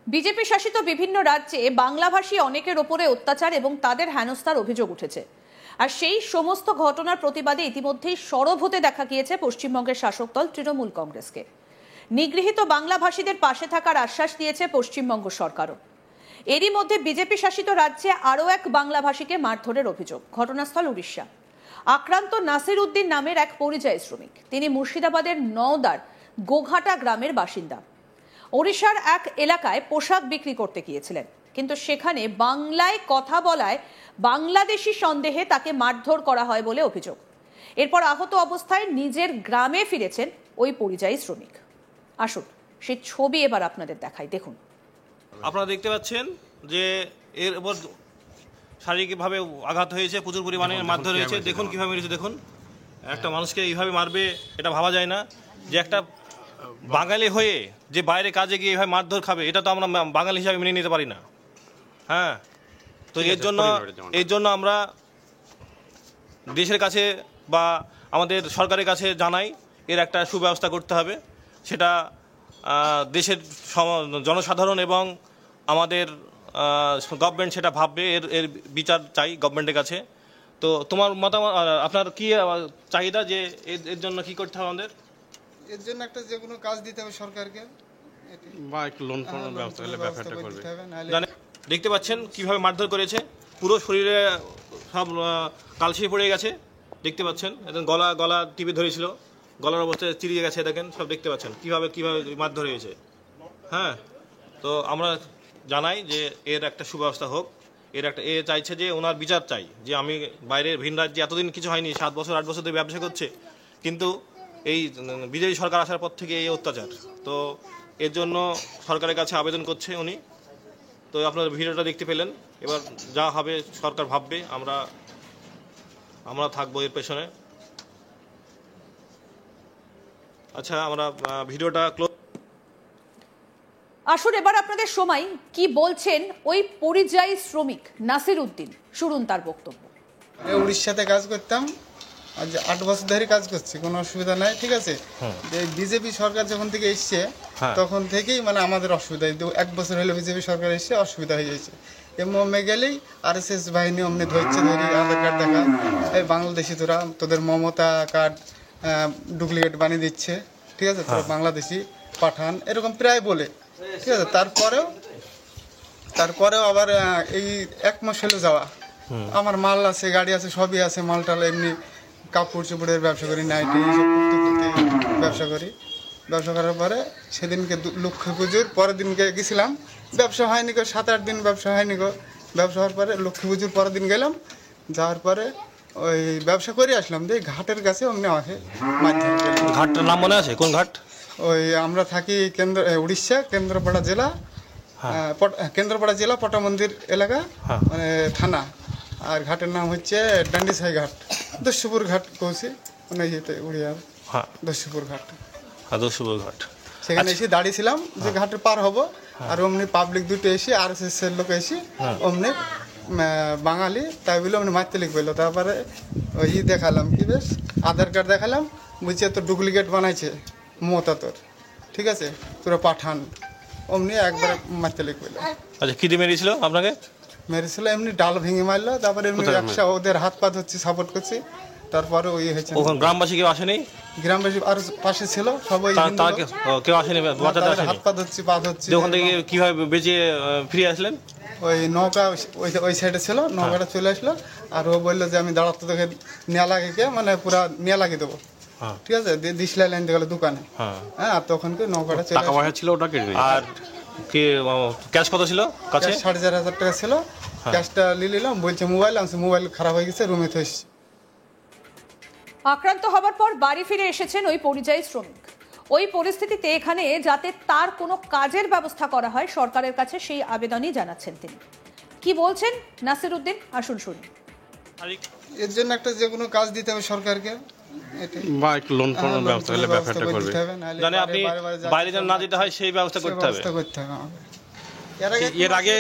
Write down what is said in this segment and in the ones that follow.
BJP শাসিত বিভিন্ন রাজ্যে বাংলাভাষী অনেকের ওপরে অত্যাচার এবং তাদের হেনস্থার অভিযোগ উঠেছে। আর সেই সমস্ত ঘটনার প্রতিবাদে ইতিমধ্যেই সরব হতে দেখা গিয়েছে পশ্চিমবঙ্গের শাসক দল তৃণমূল কংগ্রেসকে। নিগৃহীত বাংলাভাষীদের পাশে থাকার আশ্বাস দিয়েছে পশ্চিমবঙ্গ সরকারও। এরই মধ্যে বিজেপি শাসিত রাজ্যে আরও এক বাংলাভাষীকে মারধরের অভিযোগ। ঘটনাস্থল উড়িষ্যা। আক্রান্ত নাসির উদ্দিন নামের এক পরিযায়ী শ্রমিক। তিনি মুর্শিদাবাদের নওদার গোঘাটা গ্রামের বাসিন্দা। ওড়িশার এক এলাকায় পোশাক বিক্রি করতে গিয়েছিলেন, কিন্তু সেখানে বাংলায় কথা বলায় বাংলাদেশি সন্দেহে তাকে মারধর করা হয় বলে অভিযোগ। এরপর আহত অবস্থায় নিজের গ্রামে ফিরেছেন ওই পরিযায়ী শ্রমিক। আসুন সেই ছবি এবার আপনাদের দেখাই, দেখুন। আপনারা দেখতে পাচ্ছেন যে এর উপর শারীরিকভাবে আঘাত হয়েছে, প্রচুর পরিমাণে মারধর হয়েছে। দেখুন কিভাবে মেরেছে, দেখুন। একটা মানুষকে এইভাবে মারবে এটা ভাবা যায় না। যে একটা বাঙালি হয়ে যে বাইরে কাজে গিয়ে এইভাবে মারধর খাবে, এটা তো আমরা বাঙালি হিসাবে মেনে নিতে পারি না। হ্যাঁ, তো এর জন্য আমরা দেশের কাছে বা আমাদের সরকারের কাছে জানাই, এর একটা সুব্যবস্থা করতে হবে। সেটা দেশের জনসাধারণ এবং আমাদের গভর্নমেন্ট সেটা ভাববে, এর বিচার চাই গভর্নমেন্টের কাছে। তো তোমার মতামত, আপনার কি চাহিদা যে এর জন্য কি করতে হবে? আমাদের এর জন্য একটা যে কোনো কাজ দিতে হবে সরকারকে, বা একটু লোন ফোনের ব্যবস্থা হলে ব্যাপারটা করবে। দেখতে পাচ্ছেন কিভাবে মারধর করেছে, পুরো শরীরে সব কালসি পড়ে গেছে। দেখতে পাচ্ছেন গলা টিপে ধরেছিল, গলার অবস্থা চিরিয়ে গেছে। দেখেন, সব দেখতে পাচ্ছেন কিভাবে মারধর হয়েছে। হ্যাঁ, তো আমরা জানাই যে এর একটা সুব্যবস্থা হোক। এ চাইছে যে ওনার বিচার চাই, যে আমি বাইরের ভিন রাজ্যে এতদিন কিছু হয়নি, 7 বছর 8 বছর ধরে ব্যবসা করছে, কিন্তু এই বিজেপি সরকার আসার পর থেকে এই অত্যাচার। তো এর জন্য সরকারের কাছে আবেদন করছে উনি। তো আপনার ভিডিওটা দেখতে পেলেন। এবার যা হবে সরকার ভাববে, আমরা থাকবো এর পেছনে। আচ্ছা, আমরা ভিডিওটা ক্লোজ। আসুন এবার আপনাদের সময় কি বলছেন ওই পরিযায়ী শ্রমিক নাসির উদ্দিন, শুনুন তার বক্তব্য। উড়িষ্যাতে কাজ করতাম, আজ 8 বছর ধরে কাজ করছি, কোনো অসুবিধা নাই। ঠিক আছে, বিজেপি সরকার যখন থেকে এসছে তখন থেকেই মানে আমাদের অসুবিধা, 1 বছর হলো বিজেপি সরকার এসছে, অসুবিধা হয়ে যাচ্ছে। এমএ গেলেই RSS বাহিনী অমনি ধরছে, ধরি আধার কার্ড দেখা, এই বাংলাদেশি তোদের মমতা কার্ড ডুপ্লিকেট বানিয়ে দিচ্ছে। ঠিক আছে, তোরা বাংলাদেশি পাঠান, এরকম প্রায় বলে। ঠিক আছে, তারপরেও আবার এই 1 মাস হলো যাওয়া, আমার মাল আছে, গাড়ি আছে, সবই আছে, মালটাল এমনি কাপড় চোপড়ের ব্যবসা করি, নাইটি ব্যবসা করি। ব্যবসা করার পরে সেদিনকে লক্ষ্মী পুজোর পরের দিনকে গেছিলাম, ব্যবসা হয়নি গো, 7-8 দিন ব্যবসা হয়নি গো। ব্যবসা হওয়ার পরে লক্ষ্মী পুজোর পরের দিন গেলাম, যাওয়ার পরে ওই ব্যবসা করে আসলাম, দিয়ে ঘাটের কাছে অমনি আমাকে মাধ্যমিক। ঘাটটার নাম মনে আছে? কোন ঘাট? ওই আমরা থাকি উড়িষ্যা কেন্দ্রপাড়া জেলা পটা মন্দির এলাকা, মানে থানা। আর ঘাটের নাম হচ্ছে ডান্ডিসাই ঘাট, দস্যুপুর ঘাট কৌশি, মানে ইয়েতে উড়িয়ার দস্যুপুর ঘাট। সেখানে এসে দাঁড়িয়েছিলাম যে ঘাটে পার হব, আর অমনি পাবলিক দুটো এসে RSS এর লোক এসে অমনি বাঙালি তাই বলে অমনি মারতে লিখ পেলো। তারপরে ওই দেখালাম, কি বেশ আধার কার্ড দেখালাম, বুঝছে তো ডুপ্লিকেট বানাইছে মমতা তোর, ঠিক আছে, তোরা পাঠান, অমনি একবার মারতে লিখ পেলো। আচ্ছা, কি দিয়ে মেরেছিল আপনাকে? মেরেছিল এমনি ডাল ভেঙে মারলো, তারপরে এমনি একশো ওদের হাত পা ধরছি, সাপোর্ট করছি। তারপরে ওই হয়েছে। ওখানে গ্রামবাসী কেউ আসেনি? গ্রামবাসী আর পাশে ছিল সবাই, কেউ আসেনি? হাত পা ধরছি, পা ধরছি। ওখান থেকে কিভাবে বেঁচে ফিরে আসলেন? ওই নৌকা ওই সাইডে ছিল, নৌকাটা চলে আসলো, আর ও বললো যে আমি দাঁড়াতে তোকে নিয়ে লাগে, মানে পুরা নিয়ে লাগিয়ে দেবো। ঠিক আছে, দিশলাই লাইন দিয়ে গেলো দোকানে। হ্যাঁ, আর তখন কি নৌকাটা চলে ছিল ওটাকে। আর কি ক্যাশ কত ছিল কাছে? 4,500 টাকা ছিল। ক্যাশটা নিয়ে নিলাম, বলছে মোবাইল খারাপ হয়ে গেছে, রুমে থইছি। আক্রান্ত হবার পর বাড়ি ফিরে এসেছেন ওই পরিযায়ী শ্রমিক। ওই পরিস্থিতিতে এখানে যাতে তার কোনো কাজের ব্যবস্থা করা হয় সরকারের কাছে, সেই আবেদনই জানাচ্ছেন তিনি। কি বলছেন নাসির উদ্দিন, আসুন শুনি। এর জন্য একটা যে কোনো কাজ দিতে হবে সরকারকে, বা একটু লোন ফোনের ব্যবস্থা হলে ব্যাপারটা করবে। জানেন, আপনি বাইরে যেন না যেতে হয় সেই ব্যবস্থা করতে হবে। এর আগে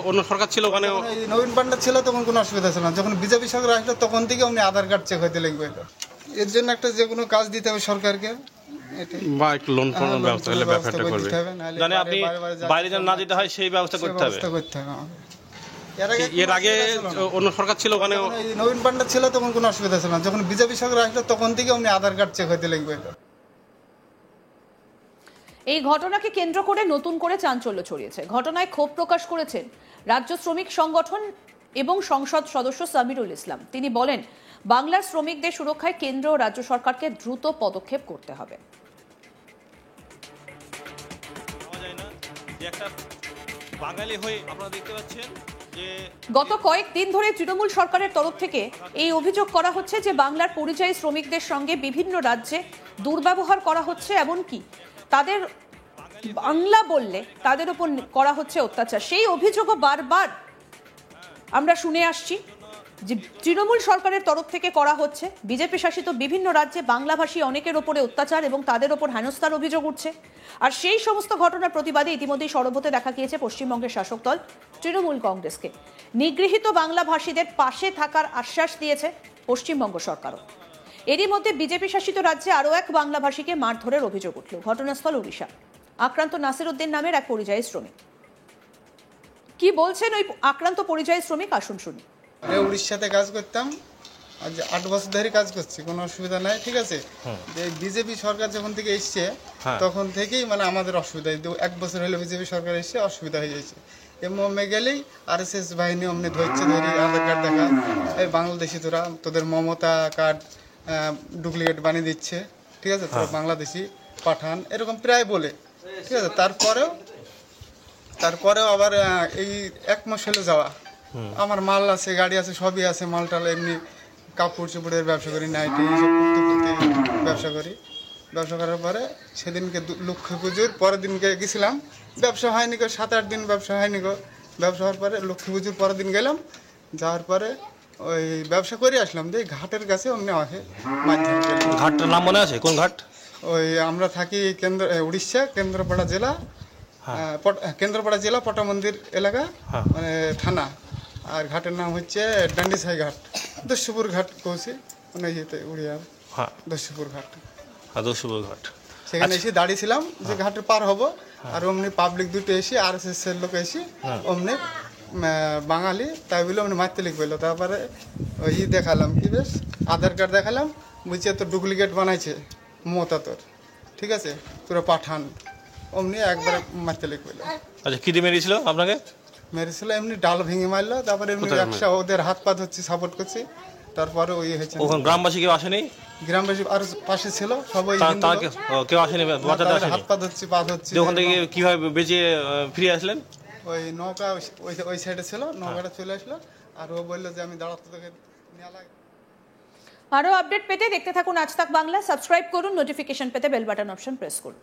অন্য সরকার ছিল, ওখানে নবীন পান্ডা ছিল, তখন কোনো অসুবিধা ছিল না। যখন বিজেপি সরকার আসলো তখন থেকে উনি আধার কার্ড চেক হইতে লিখবে। এর জন্য একটা যে কোনো কাজ দিতে হবে সরকারকে, বা একটু লোন ফোনের ব্যবস্থা হলে ব্যবসাটা করবে। জানে আপনি বাইরে যেন না যেতে হয় সেই ব্যবস্থা করতে হবে। এর আগে অন্য সরকার ছিল ওখানে নবীন পান্ডা ছিল তখন কোনো অসুবিধা ছিল না, যখন বিজেপি সরকার আসলো তখন থেকে উনি আধার কার্ড চেক হইতে লাগবে। এই ঘটনাকে কেন্দ্র করে নতুন করে চাঞ্চল্য ছড়িয়েছে। ঘটনায় ক্ষোভ প্রকাশ করেছেন রাজ্য শ্রমিক সংগঠন এবং সংসদ সদস্য সামিরুল ইসলাম। তিনি বলেন, বাংলার শ্রমিকদের সুরক্ষায় কেন্দ্র ও রাজ্য সরকারকে দ্রুত পদক্ষেপ করতে হবে। বাঙালি হয়ে আপনারা দেখতে পাচ্ছেন যে গত কয়েকদিন ধরে তৃণমূল সরকারের তরফ থেকে এই অভিযোগ করা হচ্ছে যে বাংলার পরিযায়ী শ্রমিকদের সঙ্গে বিভিন্ন রাজ্যে দুর্ব্যবহার করা হচ্ছে, এমনকি তাদের বাংলা বললে তাদের উপর করা হচ্ছে অত্যাচার। সেই অভিযোগও বারবার আমরা শুনে আসছি যে তৃণমূল সরকারের তরফ থেকে করা হচ্ছে। বিজেপি শাসিত বিভিন্ন রাজ্যে বাংলাভাষী অনেকের ওপরে অত্যাচার এবং তাদের ওপর হেনস্থার অভিযোগ উঠছে। আর সেই সমস্ত ঘটনার প্রতিবাদে ইতিমধ্যেই সরব হতে দেখা গিয়েছে পশ্চিমবঙ্গের শাসক দল তৃণমূল কংগ্রেসকে। নিগৃহীত বাংলাভাষীদের পাশে থাকার আশ্বাস দিয়েছে পশ্চিমবঙ্গ সরকারও। এরই মধ্যে বিজেপি শাসিত রাজ্যে আরও এক বাংলাভাষীকে মারধরের অভিযোগ উঠল। ঘটনাস্থল ওড়িশা। আক্রান্ত নাসির উদ্দিন নামের এক পরিযায়ী শ্রমিক। কি বলছেন ওই আক্রান্ত পরিযায়ী শ্রমিক, আসুন শুনি। উড়িষ্যাতে কাজ করতাম, আজ 8 বছর ধরে কাজ করছি, কোনো অসুবিধা নাই। ঠিক আছে, যে বিজেপি সরকার যখন থেকে এসছে তখন থেকেই মানে আমাদের অসুবিধা, 1 বছর হলে বিজেপি সরকার এসে অসুবিধা হয়ে যাচ্ছে। এমএ গেলেই RSS বাহিনী অমনি ধরছে, ধরি আধার কার্ড দেখা, এই বাংলাদেশি তোদের মমতা কার্ড ডুপ্লিকেট বানিয়ে দিচ্ছে। ঠিক আছে, তোরা বাংলাদেশি পাঠান, এরকম প্রায় বলে। ঠিক আছে, তারপরেও আবার এই 1 মাস হলে যাওয়া, আমার মাল আছে, গাড়ি আছে, সবই আছে, মালটাল এমনি কাপড় চোপড়ের ব্যবসা করি, নাইটি ব্যবসা করি। ব্যবসা করার পরে সেদিনকে লক্ষ্মী পুজোর পরের দিনকে গেছিলাম, ব্যবসা হয়নি গো, 7-8 দিন ব্যবসা হয়নি গো। ব্যবসা হওয়ার পরে লক্ষ্মী পুজোর পরের দিন গেলাম, যাওয়ার পরে ওই ব্যবসা করে আসলাম, দিয়ে ঘাটের কাছে অমনি আমাকে মারধর করলো। ঘাটটার নাম মনে আছে? কোন ঘাট? ওই আমরা থাকি উড়িষ্যা কেন্দ্রপাড়া জেলা পটা মন্দির এলাকা, মানে থানা। আর ঘাটের নাম হচ্ছে ডান্ডিসাই ঘাট, দস্যুপুর ঘাট কৌশি, মানে ইয়েতে উড়িয়া দস্যুপুর ঘাট। সেখানে এসে দাঁড়িয়েছিলাম যে ঘাটে পার হব, আর অমনি পাবলিক দুটো এসে RSS এর লোক এসে অমনি বাঙালি তাই বলে অমনি মারতে লিখ বললো। তারপরে ওই দেখালাম, কি বেশ আধার কার্ড দেখালাম, বুঝছে তো ডুপ্লিকেট বানাইছে মমতা তোর, ঠিক আছে, তোরা পাঠান, অমনি একবারে মারতে লিখ বললো। আচ্ছা, কি দিয়ে মেরেছিল আপনাকে? মেরেছিল এমনি ডাল ভেঙে মারলো, তারপরে এমনি একশো ওদের হাত পা ধরছি, সাপোর্ট করছি। তারপরে ওই হয়েছে। গ্রামবাসী কেউ আসেনি? গ্রামবাসী আর পাশে ছিল সবাই, কেউ আসেনি, হাত পা ধরছি, পা ধরছি। ওখান থেকে কিভাবে বেঁচে ফিরে আসলেন? ওই নৌকা ওই সাইডে ছিল, নৌকাটা চলে আসলো, আর ও বললো যে আমি দাঁড়াতে তোকে নিয়ে লাগে। আরও আপডেট পেতে দেখতে থাকুন আজ তাক বাংলা। সাবস্ক্রাইব করুন, নোটিফিকেশন পেতে বেল বাটন অপশন প্রেস করুন।